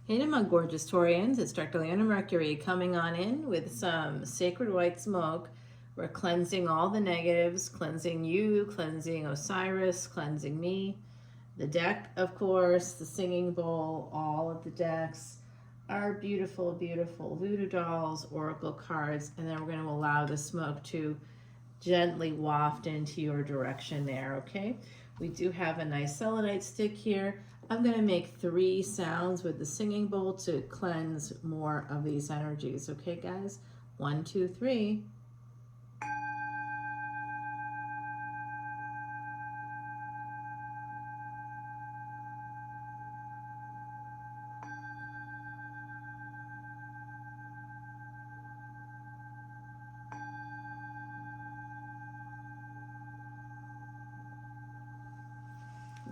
Hey to my gorgeous Taurians, it's Dr. Leona Mercury coming on in with some sacred white smoke. We're cleansing all the negatives, cleansing you, cleansing Osiris, cleansing me. The deck, of course, the singing bowl, all of the decks, our beautiful, beautiful voodoo dolls, oracle cards, and then we're going to allow the smoke to gently waft into your direction there, okay? We do have a nice selenite stick here. I'm going to make 3 sounds with the singing bowl to cleanse more of these energies, okay, guys? 1, 2, 3.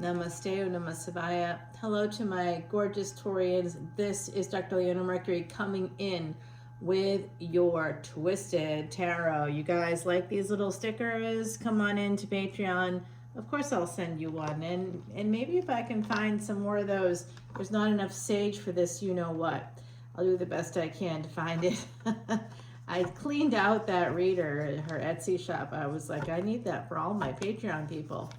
Namaste, Namasivaya. Hello to my gorgeous Taurians. This is Dr. Leona Mercury coming in with your Twisted Tarot. You guys like these little stickers? Come on into Patreon. Of course I'll send you one. And maybe if I can find some more of those. There's not enough sage for this, you know what. I'll do the best I can to find it. I cleaned out that reader, her Etsy shop. I was like, I need that for all my Patreon people.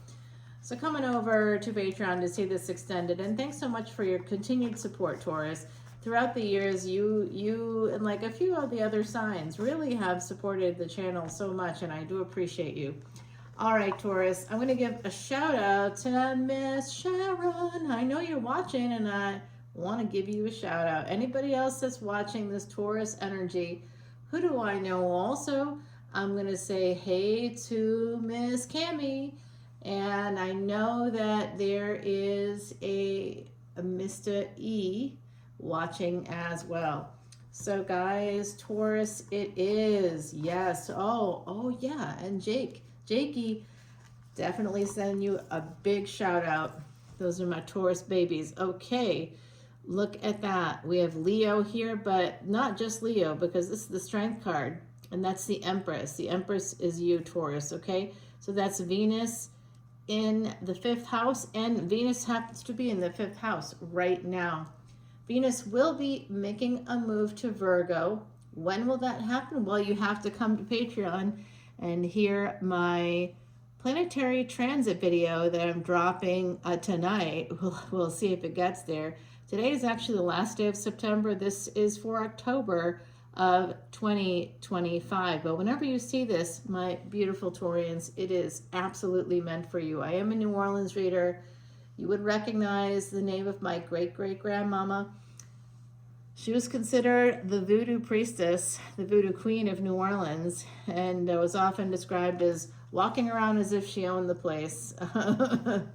So coming over to Patreon to see this extended, and thanks so much for your continued support, Taurus. Throughout the years, you and like a few of the other signs really have supported the channel so much, and I do appreciate you. All right, Taurus, I'm going to give a shout out to Miss Sharon. I know you're watching, and I want to give you a shout out. Anybody else that's watching this Taurus energy, who do I know also? I'm going to say hey to Miss Cammie. And I know that there is a Mr. E watching as well. So guys, Taurus it is. Yes. Oh yeah. And Jakey, definitely send you a big shout out. Those are my Taurus babies. Okay. Look at that. We have Leo here, but not just Leo, because this is the Strength card. And that's the Empress. The Empress is you, Taurus. Okay. So that's Venus in the 5th house, and Venus happens to be in the 5th house right now. Venus will be making a move to Virgo. When will that happen? Well, you have to come to Patreon and hear my planetary transit video that I'm dropping tonight. We'll see if it gets there. Today is actually the last day of September. This is for October of 2025. But whenever you see this, my beautiful Taurians, it is absolutely meant for you. I am a New Orleans reader. You would recognize the name of my great-great-grandmama. She was considered the voodoo priestess, the voodoo queen of New Orleans, and was often described as walking around as if she owned the place. Because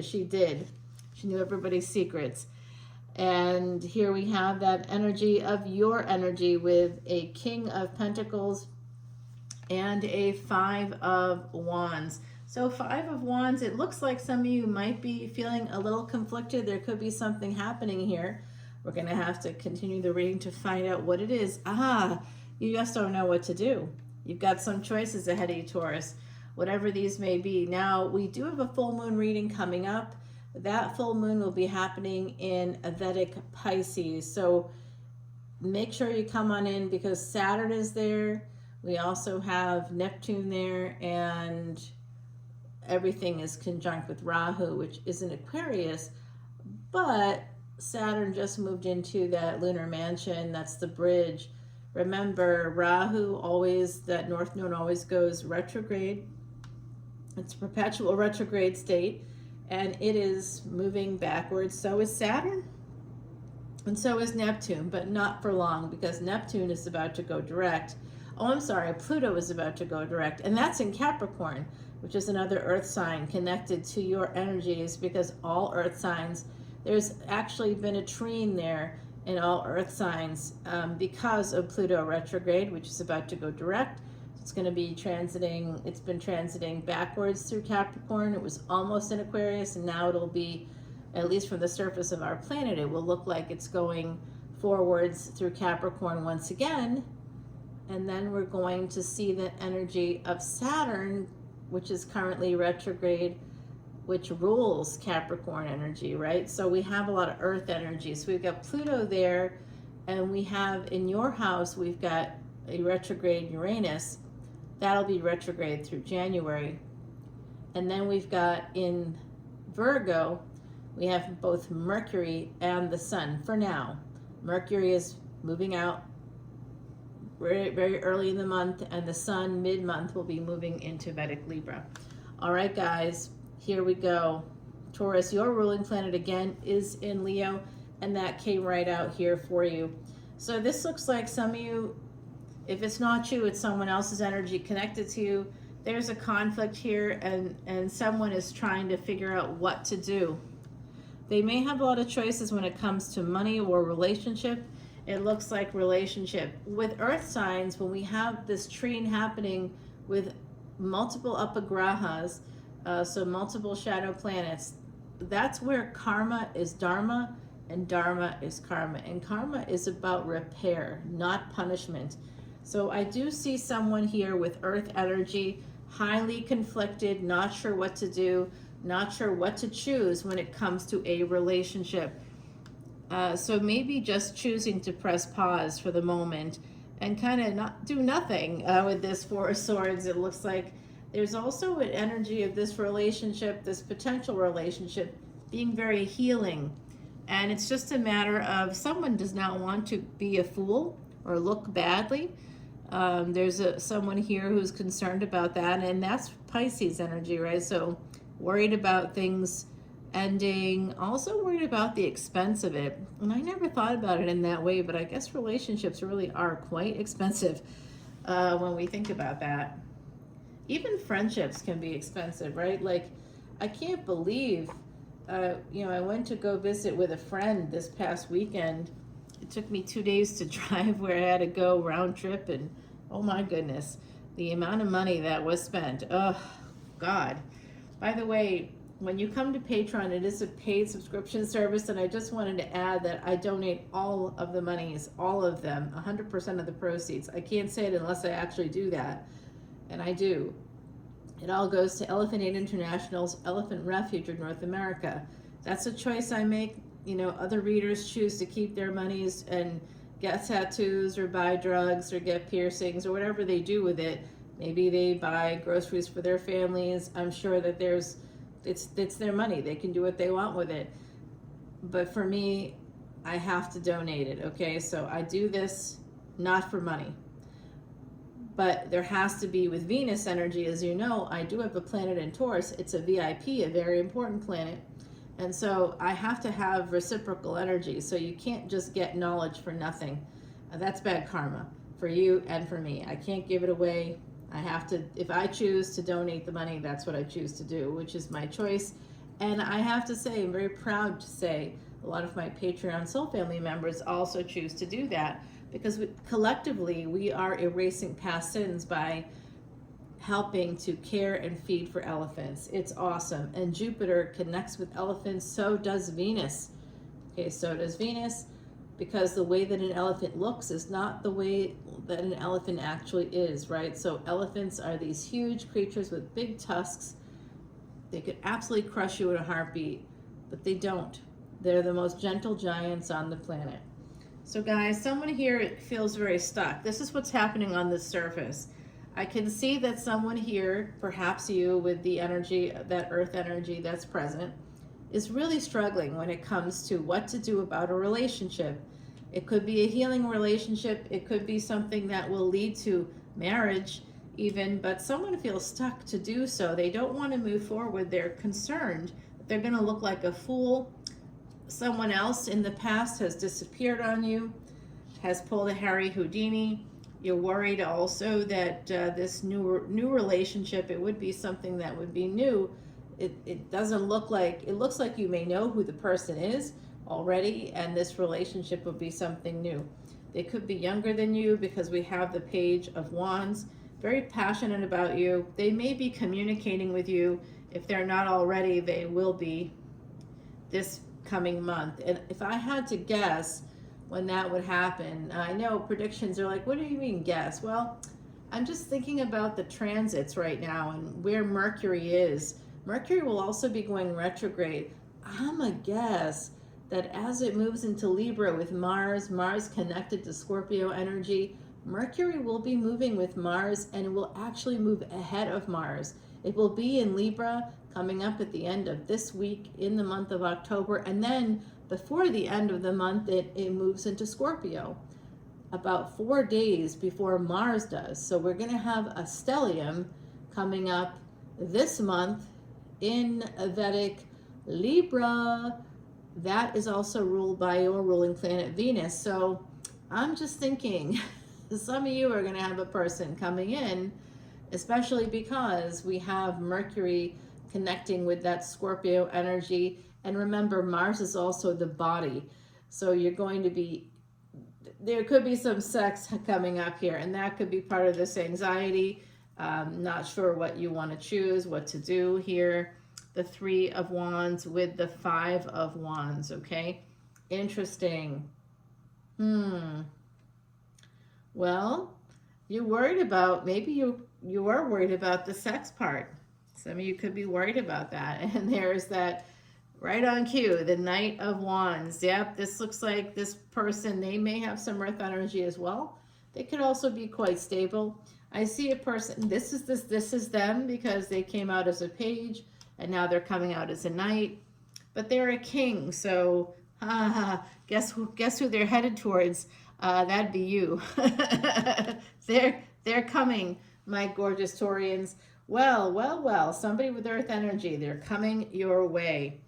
she did. She knew everybody's secrets. And here we have that energy of your energy with a King of Pentacles and a 5 of Wands. So 5 of Wands, it looks like some of you might be feeling a little conflicted. There could be something happening here. We're going to have to continue the reading to find out what it is. You just don't know what to do. You've got some choices ahead of you, Taurus, whatever these may be. Now, we do have a full moon reading coming up. That full moon will be happening in Vedic Pisces. So make sure you come on in because Saturn is there. We also have Neptune there, and everything is conjunct with Rahu, which is in Aquarius. But Saturn just moved into that lunar mansion. That's the bridge. Remember, Rahu always, that North Node always goes retrograde. It's a perpetual retrograde state. And it is moving backwards. So is Saturn. And so is Neptune, but not for long because Neptune is about to go direct. Oh, I'm sorry, Pluto is about to go direct. And that's in Capricorn, which is another earth sign connected to your energies because all earth signs, there's actually been a trine there in all earth signs because of Pluto retrograde, which is about to go direct. It's going to be transiting, it's been transiting backwards through Capricorn. It was almost in Aquarius, and now it'll be, at least from the surface of our planet, it will look like it's going forwards through Capricorn once again. And then we're going to see the energy of Saturn, which is currently retrograde, which rules Capricorn energy, right? So we have a lot of earth energy. So we've got Pluto there, and we have in your house, we've got a retrograde Uranus. That'll be retrograde through January. And then we've got in Virgo, we have both Mercury and the Sun for now. Mercury is moving out very, very early in the month, and the Sun mid-month will be moving into Vedic Libra. All right, guys, here we go. Taurus, your ruling planet again is in Leo, and that came right out here for you. So this looks like some of you, if it's not you, it's someone else's energy connected to you. There's a conflict here, and someone is trying to figure out what to do. They may have a lot of choices when it comes to money or relationship. It looks like relationship. With earth signs, when we have this trine happening with multiple upagrahas, so multiple shadow planets, that's where karma is dharma and dharma is karma. And karma is about repair, not punishment. So I do see someone here with earth energy, highly conflicted, not sure what to do, not sure what to choose when it comes to a relationship. So maybe just choosing to press pause for the moment and kind of not do nothing with this Four of Swords. It looks like there's also an energy of this relationship, this potential relationship, being very healing. And it's just a matter of someone does not want to be a fool or look badly. There's someone here who's concerned about that, and that's Pisces energy, right? So worried about things ending, also worried about the expense of it. And I never thought about it in that way, but I guess relationships really are quite expensive when we think about that. Even friendships can be expensive, right? Like, I can't believe, I went to go visit with a friend this past weekend. It took me 2 days to drive where I had to go round trip, and oh my goodness, the amount of money that was spent. Oh, God. By the way, when you come to Patreon, it is a paid subscription service, and I just wanted to add that I donate all of the monies, all of them, 100% of the proceeds. I can't say it unless I actually do that, and I do. It all goes to Elephant Aid International's Elephant Refuge in North America. That's a choice I make. Other readers choose to keep their monies and get tattoos or buy drugs or get piercings or whatever they do with it. Maybe they buy groceries for their families. I'm sure that it's their money. They can do what they want with it. But for me, I have to donate it, okay? So I do this not for money. But there has to be, with Venus energy, as you know, I do have a planet in Taurus. It's a VIP, a very important planet. And so I have to have reciprocal energy. So you can't just get knowledge for nothing. That's bad karma for you and for me. I can't give it away. I have to, if I choose to donate the money, that's what I choose to do, which is my choice. And I have to say, I'm very proud to say, a lot of my Patreon soul family members also choose to do that, because collectively we are erasing past sins by helping to care and feed for elephants. It's awesome. And Jupiter connects with elephants, so does Venus. Okay, so does Venus, because the way that an elephant looks is not the way that an elephant actually is, right? So elephants are these huge creatures with big tusks. They could absolutely crush you in a heartbeat, but they don't. They're the most gentle giants on the planet. So guys, someone here feels very stuck. This is what's happening on the surface. I can see that someone here, perhaps you with the energy, that earth energy that's present, is really struggling when it comes to what to do about a relationship. It could be a healing relationship. It could be something that will lead to marriage even, but someone feels stuck to do so. They don't want to move forward. They're concerned that they're going to look like a fool. Someone else in the past has disappeared on you, has pulled a Harry Houdini. You're worried also that this new relationship, it would be something that would be new. It doesn't look like, it looks like you may know who the person is already, and this relationship would be something new. They could be younger than you, because we have the Page of Wands, very passionate about you. They may be communicating with you. If they're not already, they will be this coming month. And if I had to guess when that would happen, I know predictions are like, what do you mean guess? Well, I'm just thinking about the transits right now and where Mercury is. Mercury will also be going retrograde. I'm a guess that as it moves into Libra with Mars connected to Scorpio energy, Mercury will be moving with Mars, and it will actually move ahead of Mars. It will be in Libra coming up at the end of this week in the month of October, and then before the end of the month, it moves into Scorpio about 4 days before Mars does. So we're going to have a stellium coming up this month in Vedic Libra. That is also ruled by your ruling planet Venus. So I'm just thinking some of you are going to have a person coming in, especially because we have Mercury connecting with that Scorpio energy. And remember, Mars is also the body. So you're going to be, there could be some sex coming up here, and that could be part of this anxiety. Not sure what you want to choose, what to do here. The 3 of Wands with the 5 of Wands, okay? Interesting. Well, you're worried about, maybe you are worried about the sex part. Some of you could be worried about that. And there's that right on cue, the Knight of Wands. Yep, this looks like this person, they may have some earth energy as well. They could also be quite stable. I see a person, this is them because they came out as a page and now they're coming out as a knight. But they're a king, so guess who they're headed towards? That'd be you. They're coming, my gorgeous Taurians. Well, somebody with earth energy, they're coming your way.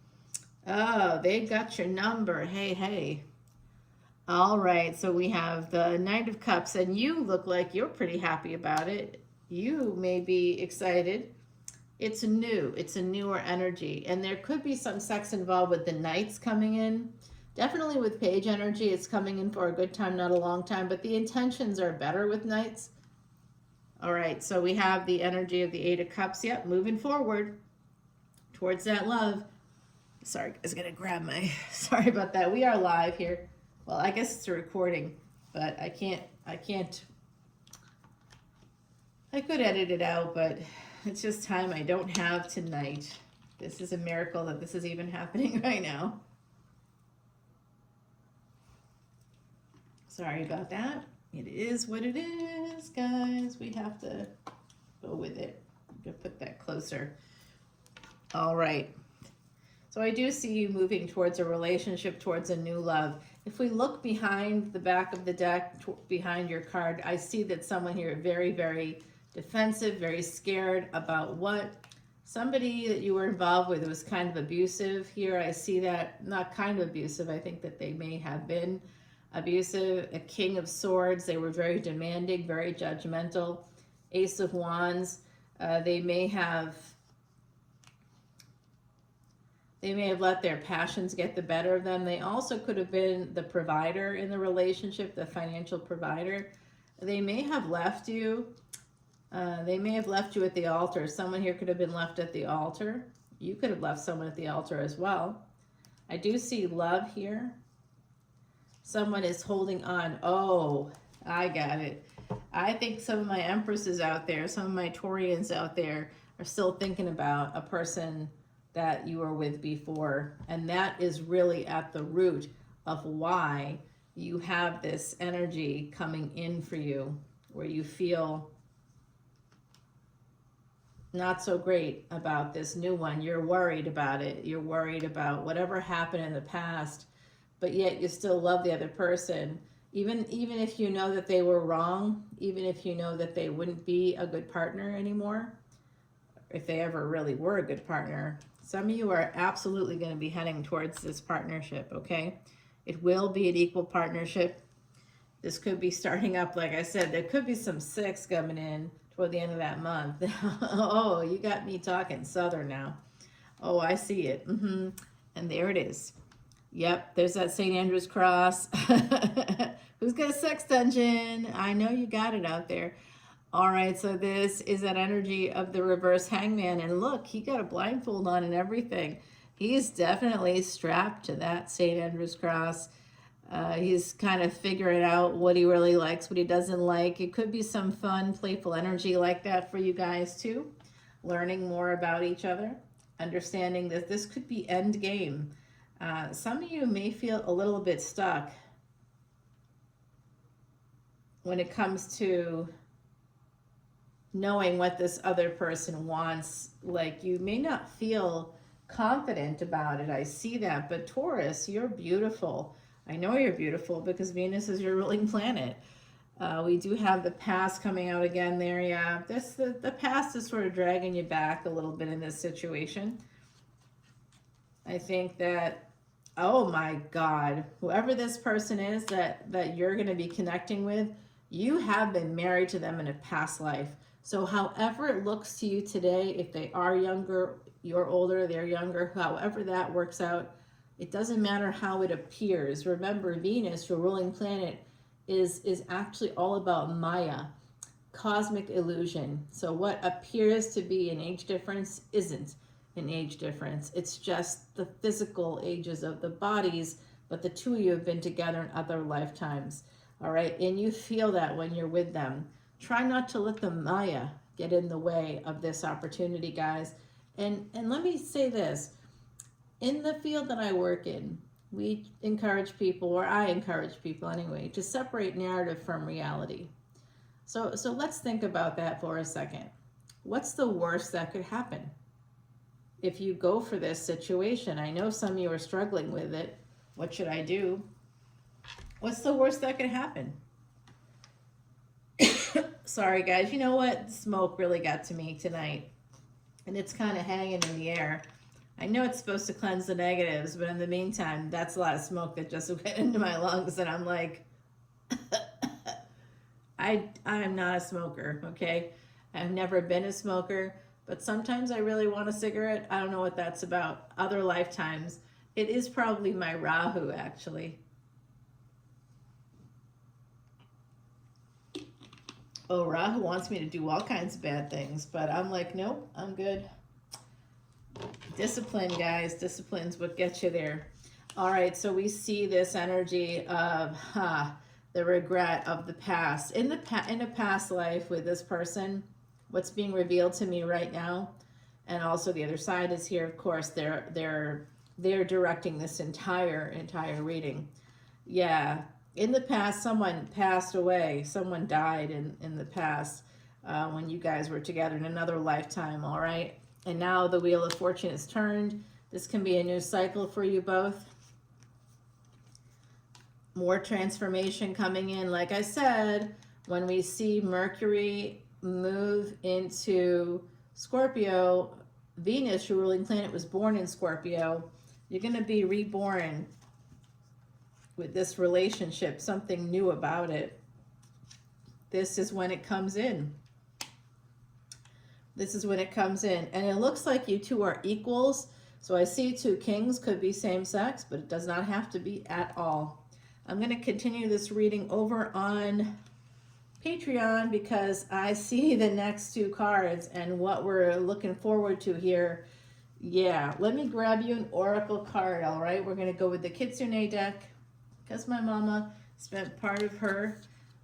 Oh, they got your number. Hey. All right, so we have the Knight of Cups, and you look like you're pretty happy about it. You may be excited. It's new. It's a newer energy, and there could be some sex involved with the Knights coming in. Definitely with page energy, it's coming in for a good time, not a long time, but the intentions are better with Knights. All right, so we have the energy of the 8 of Cups. Yep, moving forward towards that love. Sorry, I was going to grab my, sorry about that. We are live here. Well, I guess it's a recording, but I could edit it out, but it's just time I don't have tonight. This is a miracle that this is even happening right now. Sorry about that. It is what it is, guys. We have to go with it. I'm going to put that closer. All right. So I do see you moving towards a relationship, towards a new love. If we look behind the back of the deck, behind your card, I see that someone here very, very defensive, very scared about what? Somebody that you were involved with was kind of abusive here. I see that, not kind of abusive. I think that they may have been abusive. A King of Swords. They were very demanding, very judgmental. Ace of Wands. They may have let their passions get the better of them. They also could have been the provider in the relationship, the financial provider. They may have left you. They may have left you at the altar. Someone here could have been left at the altar. You could have left someone at the altar as well. I do see love here. Someone is holding on. Oh, I got it. I think some of my empresses out there, some of my Taurians out there are still thinking about a person that you were with before. And that is really at the root of why you have this energy coming in for you, where you feel not so great about this new one. You're worried about it. You're worried about whatever happened in the past, but yet you still love the other person. Even if you know that they were wrong, even if you know that they wouldn't be a good partner anymore, if they ever really were a good partner, some of you are absolutely going to be heading towards this partnership, okay? It will be an equal partnership. This could be starting up, like I said, there could be some sex coming in toward the end of that month. Oh, you got me talking Southern now. Oh, I see it. And there it is. Yep, there's that St. Andrew's cross. Who's got a sex dungeon? I know you got it out there. All right, so this is that energy of the reverse hangman. And look, he got a blindfold on and everything. He's definitely strapped to that St. Andrew's cross. He's kind of figuring out what he really likes, what he doesn't like. It could be some fun, playful energy like that for you guys too. Learning more about each other. understanding that this could be end game. Some of you may feel a little bit stuck when it comes to knowing what this other person wants. Like, you may not feel confident about it. I see that. But Taurus, you're beautiful. I know you're beautiful because Venus is your ruling planet. We do have the past coming out again there. Yeah, the past is sort of dragging you back a little bit in this situation. I think that, oh my God, whoever this person is that you're going to be connecting with, you have been married to them in a past life. So however it looks to you today, if they are younger, you're older, they're younger, however that works out, it doesn't matter how it appears. Remember, Venus, your ruling planet, is actually all about Maya, cosmic illusion. So what appears to be an age difference isn't an age difference. It's just the physical ages of the bodies, but the two of you have been together in other lifetimes. All right, and you feel that when you're with them. Try not to let the Maya get in the way of this opportunity, guys. And let me say this. In the field that I work in, we encourage people, or I encourage people anyway, to separate narrative from reality. So let's think about that for a second. What's the worst that could happen if you go for this situation? I know some of you are struggling with it. What should I do? What's the worst that could happen? Sorry, guys. You know what? Smoke really got to me tonight. And it's kind of hanging in the air. I know it's supposed to cleanse the negatives, but in the meantime, that's a lot of smoke that just went into my lungs, and I'm like, I'm not a smoker, okay? I've never been a smoker, but sometimes I really want a cigarette. I don't know what that's about. Other lifetimes. It is probably my Rahu, actually. Oh, Rahu wants me to do all kinds of bad things, but I'm like, nope, I'm good. Discipline, guys. Discipline's what gets you there. All right, so we see this energy of the regret of the past. In a past life with this person, what's being revealed to me right now, and also the other side is here, of course, they're directing this entire reading. Yeah. In the past, someone passed away. Someone died in the past when you guys were together in another lifetime, all right? And now the Wheel of Fortune is turned. This can be a new cycle for you both. More transformation coming in. Like I said, when we see Mercury move into Scorpio, Venus, your ruling planet, was born in Scorpio. You're going to be reborn with this relationship, something new about it. This is when it comes in. This is when it comes in. And it looks like you two are equals. So I see two kings, could be same sex, but it does not have to be at all. I'm going to continue this reading over on Patreon because I see the next two cards and what we're looking forward to here. Yeah, let me grab you an oracle card, all right? We're going to go with the Kitsune deck, because my mama spent part of her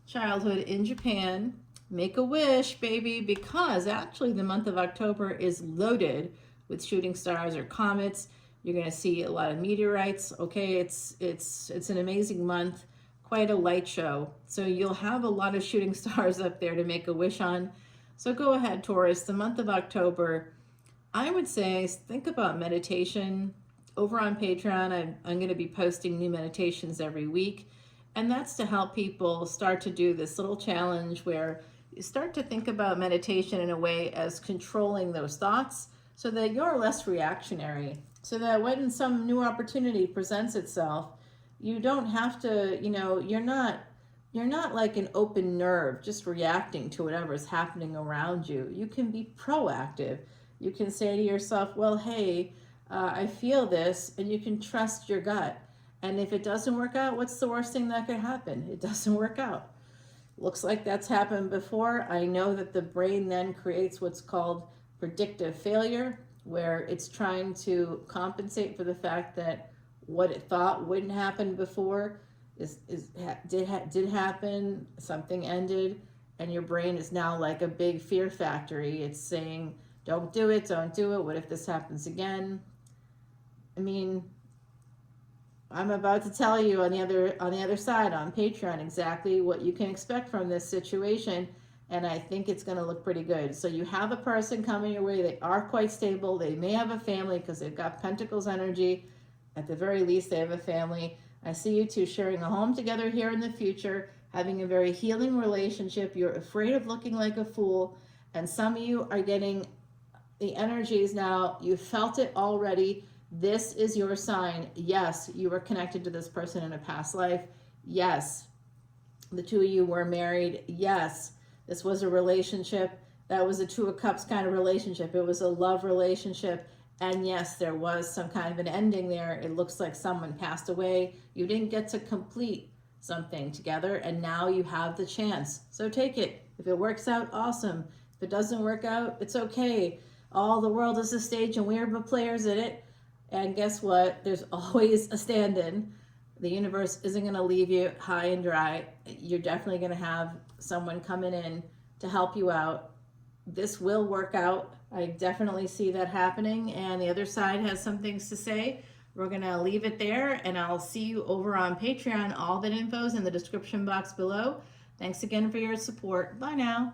childhood in Japan. Make a wish, baby, because actually the month of October is loaded with shooting stars or comets. You're going to see a lot of meteorites, okay? It's an amazing month, quite a light show. So you'll have a lot of shooting stars up there to make a wish on. So go ahead, Taurus. The month of October, I would say think about meditation. Over on Patreon, I'm going to be posting new meditations every week. And that's to help people start to do this little challenge where you start to think about meditation in a way as controlling those thoughts so that you're less reactionary. So that when some new opportunity presents itself, you don't have to, you're not like an open nerve just reacting to whatever's happening around you. You can be proactive. You can say to yourself, well, hey, I feel this, and you can trust your gut. And if it doesn't work out, what's the worst thing that could happen? It doesn't work out. Looks like that's happened before. I know that the brain then creates what's called predictive failure, where it's trying to compensate for the fact that what it thought wouldn't happen before did happen, something ended, and your brain is now like a big fear factory. It's saying, Don't do it. Don't do it. What if this happens again? I mean, I'm about to tell you on the other side on Patreon exactly what you can expect from this situation, and I think it's going to look pretty good. So you have a person coming your way. They are quite stable. They may have a family because they've got Pentacles energy. At the very least, they have a family. I see you two sharing a home together here in the future, having a very healing relationship. You're afraid of looking like a fool, and some of you are getting the energies now. You felt it already. This is your sign. Yes, you were connected to this person in a past life. Yes, the two of you were married. Yes, this was a relationship. That was a Two of Cups kind of relationship. It was a love relationship. And yes, there was some kind of an ending there. It looks like someone passed away. You didn't get to complete something together, and now you have the chance. So take it. If it works out, awesome. If it doesn't work out, it's okay. All the world is a stage, and we are the players in it. And guess what? There's always a stand-in. The universe isn't going to leave you high and dry. You're definitely going to have someone coming in to help you out. This will work out. I definitely see that happening. And the other side has some things to say. We're going to leave it there, and I'll see you over on Patreon. All that info is in the description box below. Thanks again for your support. Bye now.